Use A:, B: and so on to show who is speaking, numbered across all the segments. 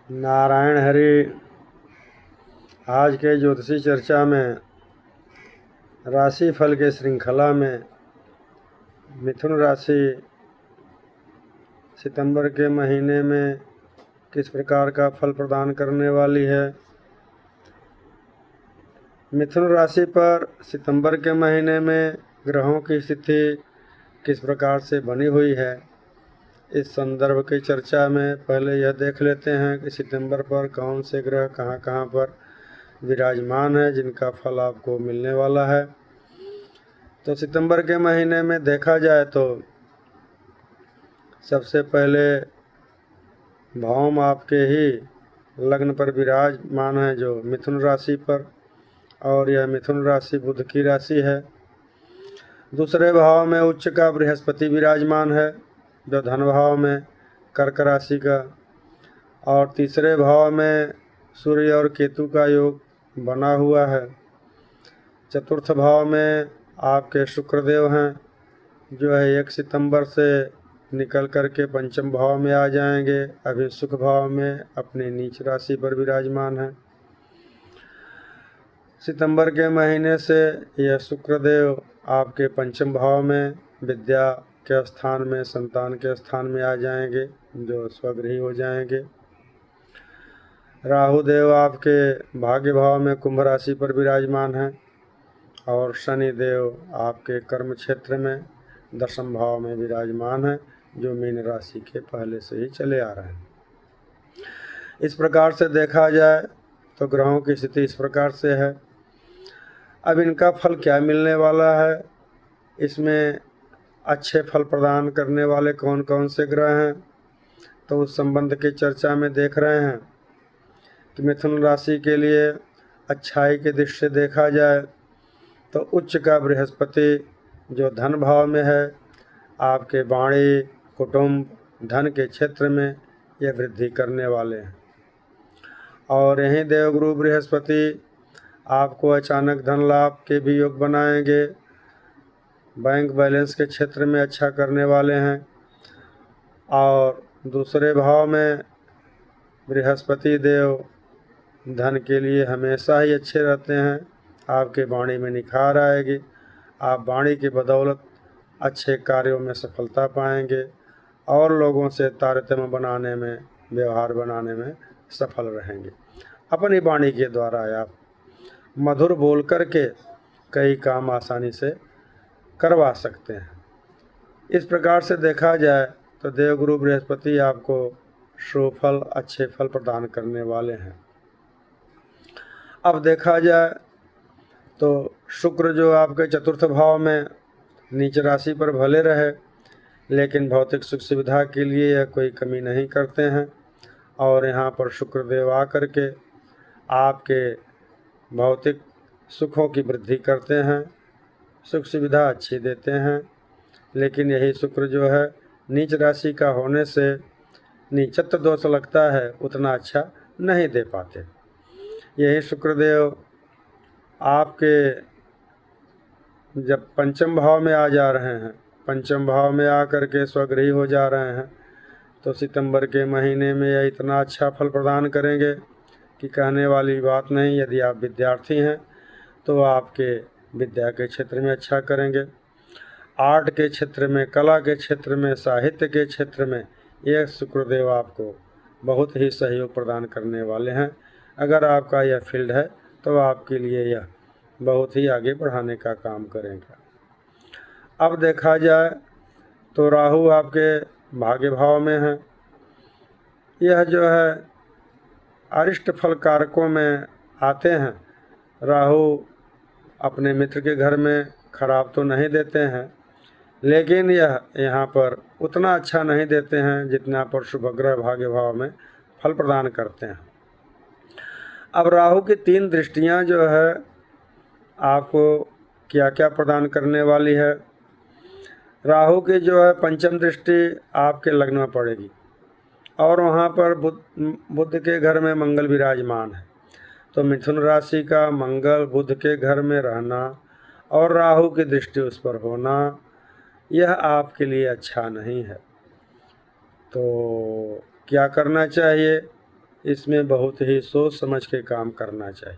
A: नारायण हरि। आज के ज्योतिषी चर्चा में राशि फल के श्रृंखला में मिथुन राशि सितंबर के महीने में किस प्रकार का फल प्रदान करने वाली है। मिथुन राशि पर सितंबर के महीने में ग्रहों की स्थिति किस प्रकार से बनी हुई है, इस संदर्भ की चर्चा में पहले यह देख लेते हैं कि सितंबर पर कौन से ग्रह कहाँ कहाँ पर विराजमान है जिनका फल आपको मिलने वाला है। तो सितंबर के महीने में देखा जाए तो सबसे पहले भौम आपके ही लग्न पर विराजमान है जो मिथुन राशि पर, और यह मिथुन राशि बुध की राशि है। दूसरे भाव में उच्च का बृहस्पति विराजमान है जो धन भाव में कर्क राशि का, और तीसरे भाव में सूर्य और केतु का योग बना हुआ है। चतुर्थ भाव में आपके शुक्रदेव हैं जो है 1 सितंबर से निकल करके पंचम भाव में आ जाएंगे। अभी सुख भाव में अपनी नीच राशि पर विराजमान है। सितंबर के महीने से यह शुक्रदेव आपके पंचम भाव में विद्या के स्थान में, संतान के स्थान में आ जाएंगे जो स्वगृही हो जाएंगे। राहु देव आपके भाग्य भाव में कुंभ राशि पर विराजमान है, और शनि देव आपके कर्म क्षेत्र में दशम भाव में विराजमान है जो मीन राशि के पहले से ही चले आ रहे हैं। इस प्रकार से देखा जाए तो ग्रहों की स्थिति इस प्रकार से है। अब इनका फल क्या मिलने वाला है, इसमें अच्छे फल प्रदान करने वाले कौन कौन से ग्रह हैं, तो उस संबंध की चर्चा में देख रहे हैं कि मिथुन राशि के लिए अच्छाई के दृष्टि से देखा जाए तो उच्च का बृहस्पति जो धन भाव में है आपके वाणी, कुटुंब, धन के क्षेत्र में यह वृद्धि करने वाले हैं। और यहीं देवगुरु बृहस्पति आपको अचानक धन लाभ के भी योग बनाएंगे, बैंक बैलेंस के क्षेत्र में अच्छा करने वाले हैं। और दूसरे भाव में बृहस्पति देव धन के लिए हमेशा ही अच्छे रहते हैं। आपके वाणी में निखार आएगी, आप वाणी की बदौलत अच्छे कार्यों में सफलता पाएंगे और लोगों से तारतम्य बनाने में, व्यवहार बनाने में सफल रहेंगे। अपनी वाणी के द्वारा आप मधुर बोल करके कई काम आसानी से करवा सकते हैं। इस प्रकार से देखा जाए तो देवगुरु बृहस्पति आपको शुभ फल, अच्छे फल प्रदान करने वाले हैं। अब देखा जाए तो शुक्र जो आपके चतुर्थ भाव में नीच राशि पर भले रहे, लेकिन भौतिक सुख सुविधा के लिए यह कोई कमी नहीं करते हैं। और यहाँ पर शुक्रदेव आकर के आपके भौतिक सुखों की वृद्धि करते हैं, सुख सुविधा अच्छी देते हैं। लेकिन यही शुक्र जो है नीच राशि का होने से नीचत्व दोष लगता है, उतना अच्छा नहीं दे पाते। यही शुक्रदेव आपके जब पंचम भाव में आ जा रहे हैं, पंचम भाव में आकर के स्वगृही हो जा रहे हैं, तो सितंबर के महीने में यह इतना अच्छा फल प्रदान करेंगे कि कहने वाली बात नहीं। यदि आप विद्यार्थी हैं तो आपके विद्या के क्षेत्र में अच्छा करेंगे, आर्ट के क्षेत्र में, कला के क्षेत्र में, साहित्य के क्षेत्र में यह शुक्रदेव आपको बहुत ही सहयोग प्रदान करने वाले हैं। अगर आपका यह फील्ड है तो आपके लिए यह बहुत ही आगे बढ़ाने का काम करेंगे। अब देखा जाए तो राहु आपके भाग्य भाव में है। यह जो है अरिष्ट फल कारकों में आते हैं। राहु अपने मित्र के घर में खराब तो नहीं देते हैं, लेकिन यह यहाँ पर उतना अच्छा नहीं देते हैं जितना पर शुभ ग्रह भाग्य भाव में फल प्रदान करते हैं। अब राहु की 3 दृष्टियाँ जो है आपको क्या क्या प्रदान करने वाली है। राहु की जो है पंचम दृष्टि आपके लग्न में पड़ेगी, और वहाँ पर बुध के घर में मंगल विराजमान है। तो मिथुन राशि का मंगल बुध के घर में रहना और राहु की दृष्टि उस पर होना, यह आपके लिए अच्छा नहीं है। तो क्या करना चाहिए, इसमें बहुत ही सोच समझ के काम करना चाहिए।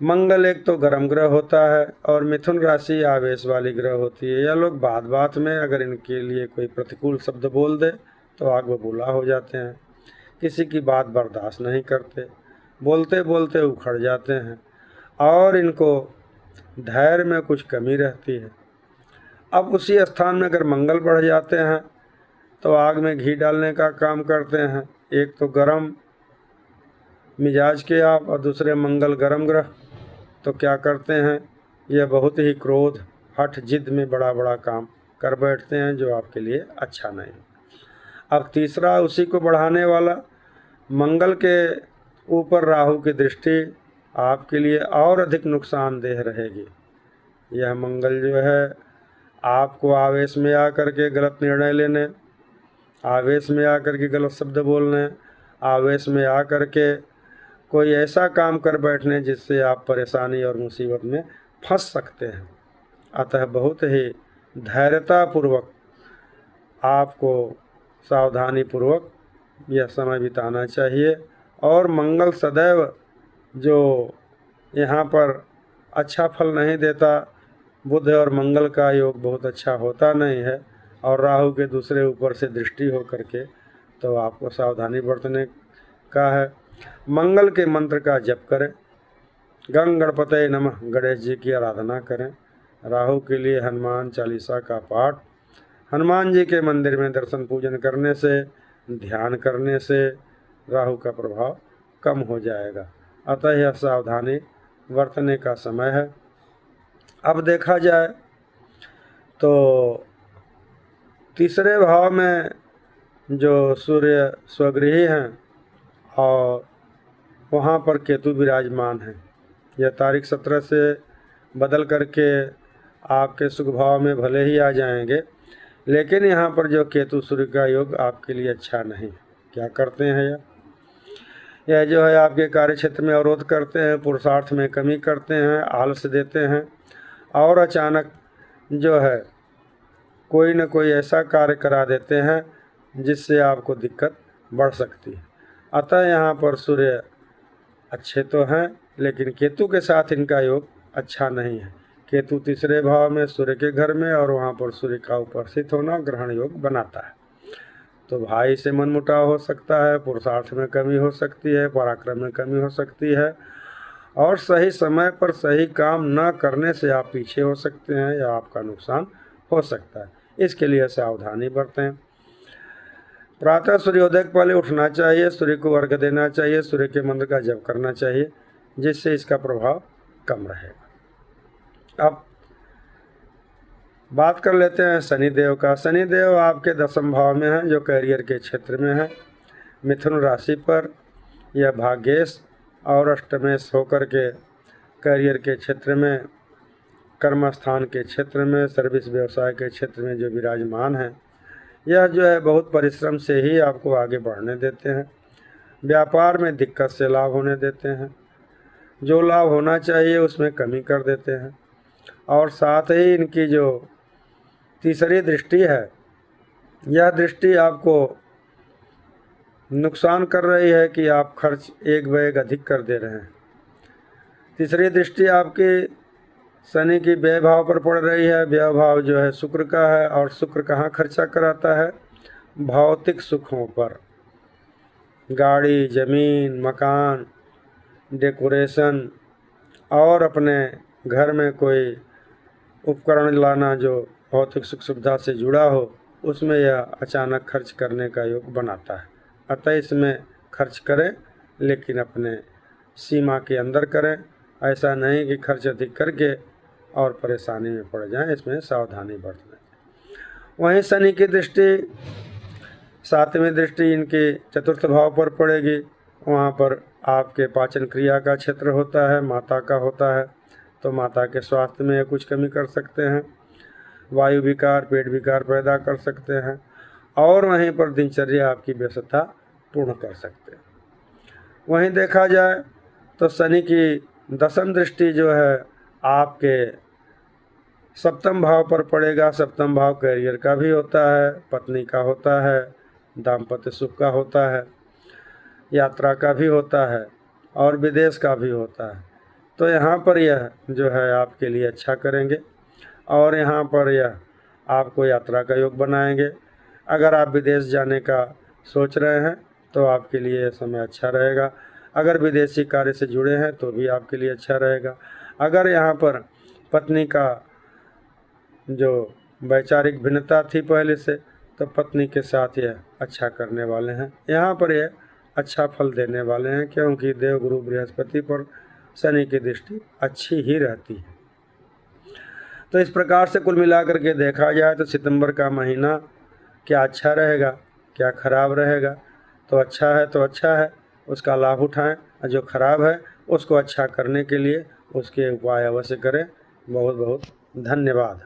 A: मंगल एक तो गर्म ग्रह होता है और मिथुन राशि आवेश वाली ग्रह होती है। यह लोग बात बात में अगर इनके लिए कोई प्रतिकूल शब्द बोल दे तो आग बबूला हो जाते हैं, किसी की बात बर्दाश्त नहीं करते, बोलते बोलते उखड़ जाते हैं और इनको धैर्य में कुछ कमी रहती है। अब उसी स्थान में अगर मंगल बढ़ जाते हैं तो आग में घी डालने का काम करते हैं। एक तो गर्म मिजाज के आप और दूसरे मंगल गर्म ग्रह, तो क्या करते हैं, यह बहुत ही क्रोध हठ जिद में बड़ा बड़ा काम कर बैठते हैं जो आपके लिए अच्छा नहीं। अब तीसरा उसी को बढ़ाने वाला मंगल के ऊपर राहु की दृष्टि आपके लिए और अधिक नुकसानदेह रहेगी। यह मंगल जो है आपको आवेश में आकर के गलत निर्णय लेने, आवेश में आकर के गलत शब्द बोलने, आवेश में आकर के कोई ऐसा काम कर बैठने जिससे आप परेशानी और मुसीबत में फंस सकते हैं। अतः बहुत ही धैर्यतापूर्वक आपको सावधानीपूर्वक यह समय बिताना चाहिए। और मंगल सदैव जो यहाँ पर अच्छा फल नहीं देता, बुध और मंगल का योग बहुत अच्छा होता नहीं है और राहु के दूसरे ऊपर से दृष्टि हो करके, तो आपको सावधानी बरतने का है। मंगल के मंत्र का जप करें, गंग गणपतये नमः गणेश जी की आराधना करें। राहु के लिए हनुमान चालीसा का पाठ, हनुमान जी के मंदिर में दर्शन पूजन करने से, ध्यान करने से राहु का प्रभाव कम हो जाएगा। अतः यह सावधानी बरतने का समय है। अब देखा जाए तो तीसरे भाव में जो सूर्य स्वगृही हैं और वहाँ पर केतु विराजमान हैं। यह तारीख 17 से बदल करके आपके सुख भाव में भले ही आ जाएंगे, लेकिन यहाँ पर जो केतु सूर्य का योग आपके लिए अच्छा नहीं। क्या करते हैं यह जो है आपके कार्य क्षेत्र में अवरोध करते हैं, पुरुषार्थ में कमी करते हैं, आलस देते हैं और अचानक जो है कोई न कोई ऐसा कार्य करा देते हैं जिससे आपको दिक्कत बढ़ सकती है। अतः यहाँ पर सूर्य अच्छे तो हैं लेकिन केतु के साथ इनका योग अच्छा नहीं है। केतु तीसरे भाव में सूर्य के घर में और वहाँ पर सूर्य का उपस्थित होना ग्रहण योग बनाता है। तो भाई से मनमुटाव हो सकता है, पुरुषार्थ में कमी हो सकती है, पराक्रम में कमी हो सकती है और सही समय पर सही काम न करने से आप पीछे हो सकते हैं या आपका नुकसान हो सकता है। इसके लिए सावधानी बरतें। प्रातः सूर्योदय के पहले उठना चाहिए, सूर्य को अर्घ्य देना चाहिए, सूर्य के मंत्र का जप करना चाहिए जिससे इसका प्रभाव कम रहेगा। अब बात कर लेते हैं शनिदेव का। शनिदेव आपके 10वें भाव में हैं जो कैरियर के क्षेत्र में है। मिथुन राशि पर यह भाग्येश और अष्टमेश होकर के कैरियर के क्षेत्र में, कर्म स्थान के क्षेत्र में, सर्विस व्यवसाय के क्षेत्र में जो विराजमान है, यह जो है बहुत परिश्रम से ही आपको आगे बढ़ने देते हैं। व्यापार में दिक्कत से लाभ होने देते हैं, जो लाभ होना चाहिए उसमें कमी कर देते हैं। और साथ ही इनकी जो तीसरी दृष्टि है, यह दृष्टि आपको नुकसान कर रही है कि आप खर्च एक बैग अधिक कर दे रहे हैं। तीसरी दृष्टि आपकी शनि की व्यय भाव पर पड़ रही है। व्यय भाव जो है शुक्र का है और शुक्र कहाँ खर्चा कराता है, भौतिक सुखों पर, गाड़ी, ज़मीन, मकान, डेकोरेशन और अपने घर में कोई उपकरण लाना जो भौतिक सुख सुविधा से जुड़ा हो, उसमें यह अचानक खर्च करने का योग बनाता है। अतः इसमें खर्च करें लेकिन अपने सीमा के अंदर करें, ऐसा नहीं कि खर्च अधिक करके और परेशानी में पड़ जाएं। इसमें सावधानी बरतें। वहीं शनि की दृष्टि 7वीं दृष्टि इनके चतुर्थ भाव पर पड़ेगी। वहाँ पर आपके पाचन क्रिया का क्षेत्र होता है, माता का होता है, तो माता के स्वास्थ्य में कुछ कमी कर सकते हैं, वायु विकार, पेट विकार पैदा कर सकते हैं और वहीं पर दिनचर्या आपकी व्यस्तता पूर्ण कर सकते हैं। वहीं देखा जाए तो शनि की 10वीं दृष्टि जो है आपके 7वें भाव पर पड़ेगा। 7वां भाव कैरियर का भी होता है, पत्नी का होता है, दाम्पत्य सुख का होता है। यात्रा का भी होता है और विदेश का भी होता है। तो यहाँ पर यह जो है आपके लिए अच्छा करेंगे और यहाँ पर यह आपको यात्रा का योग बनाएंगे। अगर आप विदेश जाने का सोच रहे हैं तो आपके लिए यह समय अच्छा रहेगा। अगर विदेशी कार्य से जुड़े हैं तो भी आपके लिए अच्छा रहेगा। अगर यहाँ पर पत्नी का जो वैचारिक भिन्नता थी पहले से, तो पत्नी के साथ यह अच्छा करने वाले हैं। यहाँ पर यह अच्छा फल देने वाले हैं, क्योंकि देवगुरु बृहस्पति पर शनि की दृष्टि अच्छी ही रहती है। तो इस प्रकार से कुल मिलाकर के देखा जाए तो सितंबर का महीना क्या अच्छा रहेगा, क्या खराब रहेगा। तो अच्छा है, उसका लाभ उठाएं, और जो खराब है उसको अच्छा करने के लिए उसके उपाय अवश्य करें। बहुत बहुत धन्यवाद।